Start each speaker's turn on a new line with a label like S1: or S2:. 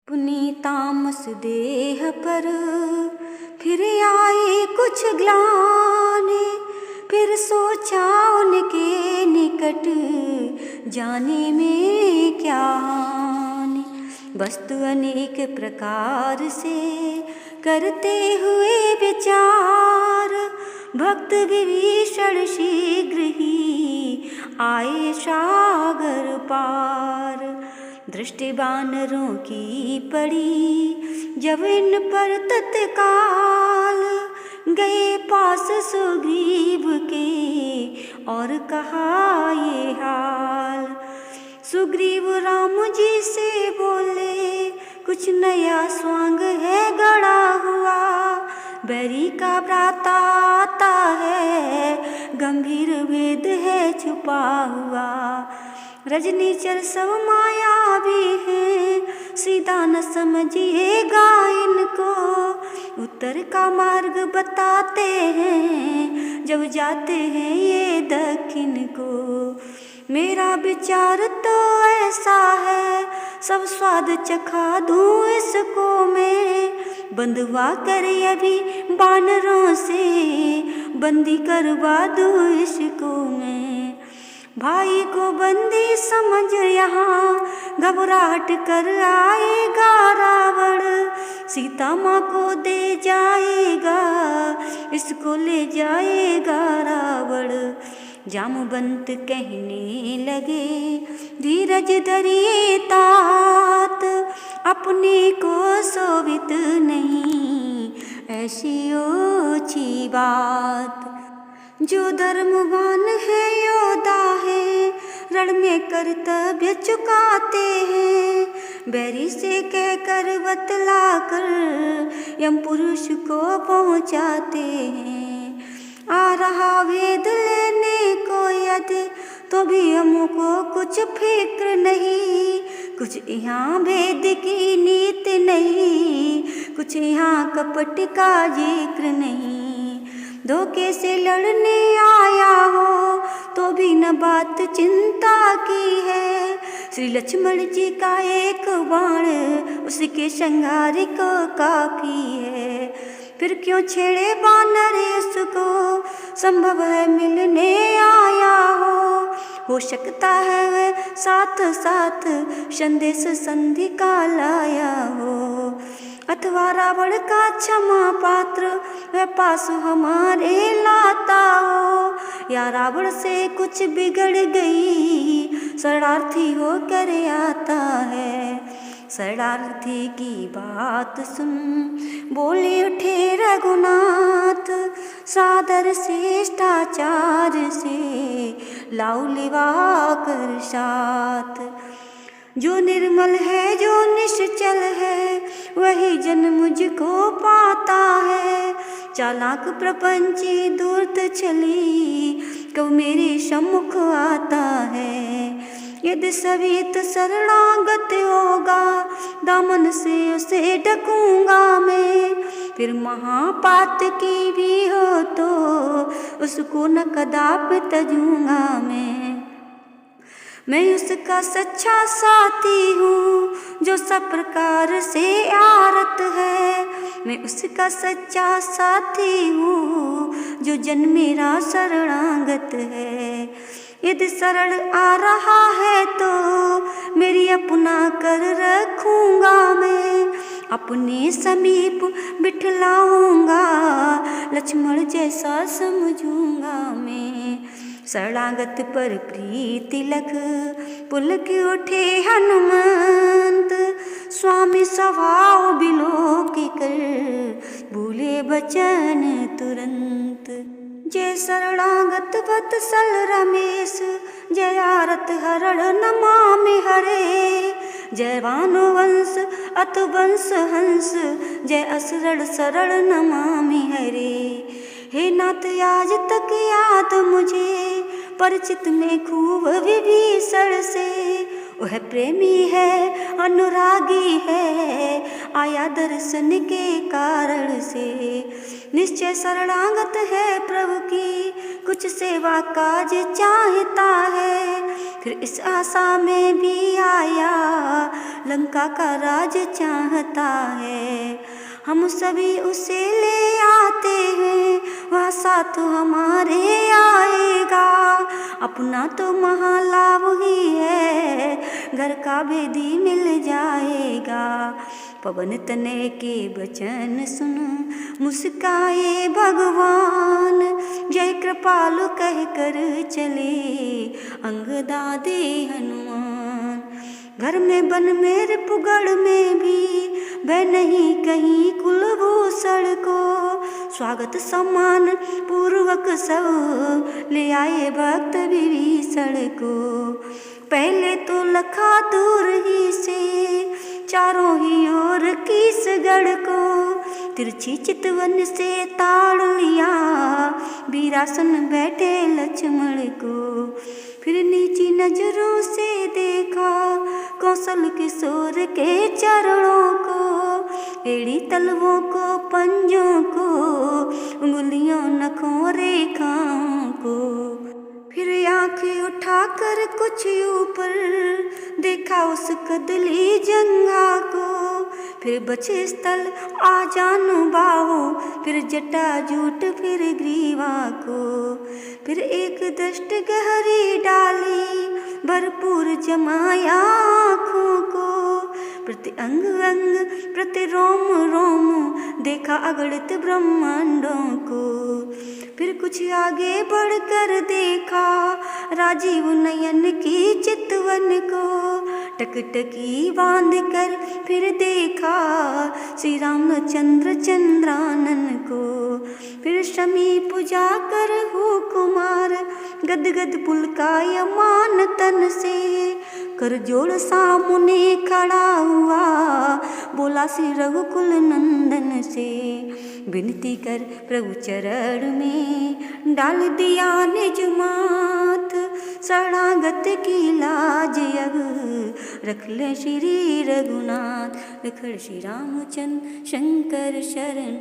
S1: पुनी तामस देह पर फिर आए कुछ ग्लानि, फिर सोचा उनके निकट जाने में क्या हानि। वस्तु अनेक प्रकार से करते हुए विचार, भक्त विभीषण शीघ्र ही आए सागर पार। दृष्टि वानरों की पड़ी जब इन पर तत्काल, गए पास सुग्रीव के और कहा ये हाल। सुग्रीव राम जी से बोले कुछ नया स्वांग है गढ़ा हुआ, बैरी का भ्राता आता है गंभीर भेद है छुपा हुआ। रजनीचर सब माया भी है, सीधा न समझिएगा इनको, उत्तर का मार्ग बताते हैं जब जाते हैं ये दक्षिण को। मेरा विचार तो ऐसा है सब स्वाद चखा दूं इसको मैं, बंधवा कर अभी वानरों से बंदी करवा दूं इसको मैं। भाई को बंदी समझ यहाँ घबराहट कर आएगा रावण, सीता माँ को दे जाएगा इसको ले जाएगा रावण। जामवंत कहने लगे धीरज धरिए तात, अपने को सोवित नहीं ऐसी ओछी बात। जो धर्मवान है योद्धा है, रण में कर्तव्य चुकाते हैं, बैरी से कहकर बतला कर यम पुरुष को पहुँचाते हैं। आ रहा वेद लेने को यदि तो भी हमको कुछ फिक्र नहीं, कुछ यहाँ भेद की नीति नहीं, कुछ यहाँ कपट का जिक्र नहीं। धोखे से लड़ने आया हो तो भी न बात चिंता की है, श्री लक्ष्मण जी का एक बाण उसके श्रृंगार को काफी है। फिर क्यों छेड़े वानर उसको, संभव है मिलने आया हो सकता है वह साथ साथ संदेश संधि का लाया हो। अथवा रावण का क्षमा पात्र वह पास हमारे लाता हो, या रावण से कुछ बिगड़ गई शरणार्थी हो कर आता है। शरणार्थी की बात सुन बोले उठे रघुनाथ, सादर शिष्टाचार से लाऊ लिवा कर साथ। जो निर्मल है जो निश्चल है वही जन मुझको पाता है, चालाक प्रपंची दूरत छली कब मेरे सम्मुख आता है। यदि सवित शरणागत होगा दामन से उसे ढकूंगा मैं, फिर महापात की भी हो तो उसको न कदापि तजूंगा मैं उसका सच्चा साथी हूँ जो सब प्रकार से आरत है। मैं उसका सच्चा साथी हूँ जो जन मेरा शरणागत है। यदि शरण आ रहा है तो मेरी अपना कर रखूँगा मैं, अपने समीप बिठलाऊंगा लक्ष्मण जैसा समझूंगा मैं। शरणागत पर प्रीति लख पुलक उठे हनुमंत, स्वामी स्वभाव बिलोक कर भूले बचन तुरंत। जय शरणागत वत्सल रमेश, जय आरत हरण नमामि हरे। जय भानुवंश अतुवंश हंस, जय असरण शरण नमामि हरे। हे नाथ आज तक याद मुझे परिचित में खूब विभीषण से, वह प्रेमी है अनुरागी है आया दर्शन के कारण से। निश्चय शरणागत है प्रभु की कुछ सेवा काज चाहता है, फिर इस आशा में भी आया, लंका का राज चाहता है। हम सभी उसे ले आते हैं, वह साथ हमारे आएगा। अपना तो महालाभ ही है, घर का भेदी मिल जाएगा। पवन तनय के वचन सुन मुस्काए भगवान, जय कृपालु कह कर चले अंगदादे हनुमान। घर में बन मेरे पुगड़ में भी वह नहीं कहीं कुलभूषण को, स्वागत सम्मान पूर्वक सब ले आए भक्त विभीषण को। पहले तो लखा दूर ही से चारों ही ओर कीसगढ़ को, तिरछी चितवन से ताड़ लिया वीरासन बैठे लक्ष्मण को। फिर नीची नजरों से देखा कौशल किशोर के चरणों को, एड़ी तलवों को पंजों को, उंगलियों नखों रेखाओं को। फिर आंखें उठाकर कुछ ऊपर देखा उस कदली जंघा को, फिर बचे स्थल आ जानू बाहो, फिर जटा जूट फिर ग्रीवा को। फिर एक दृष्ट गहरी डाली भरपूर जमाया आँखों को, प्रति अंग अंग प्रति रोम रोम देखा अगणित ब्रह्मांडों को। फिर कुछ आगे बढ़कर देखा राजीव नयन की चितवन को, टकटकी बांध कर फिर देखा श्री रामचंद्र चंद्रानन को। फिर शमी पूजा कर हो कुमार गदगद पुलकायमान तन से, कर जोड़ सामने खड़ा हुआ बोला श्री रघुकुल नंदन से। विनती कर प्रभु चरण में डाल दिया निज माथ, शरणागत की लाज अब रख ले श्री रघुनाथ। रखड़ श्री रामचंद्र शंकर शरण।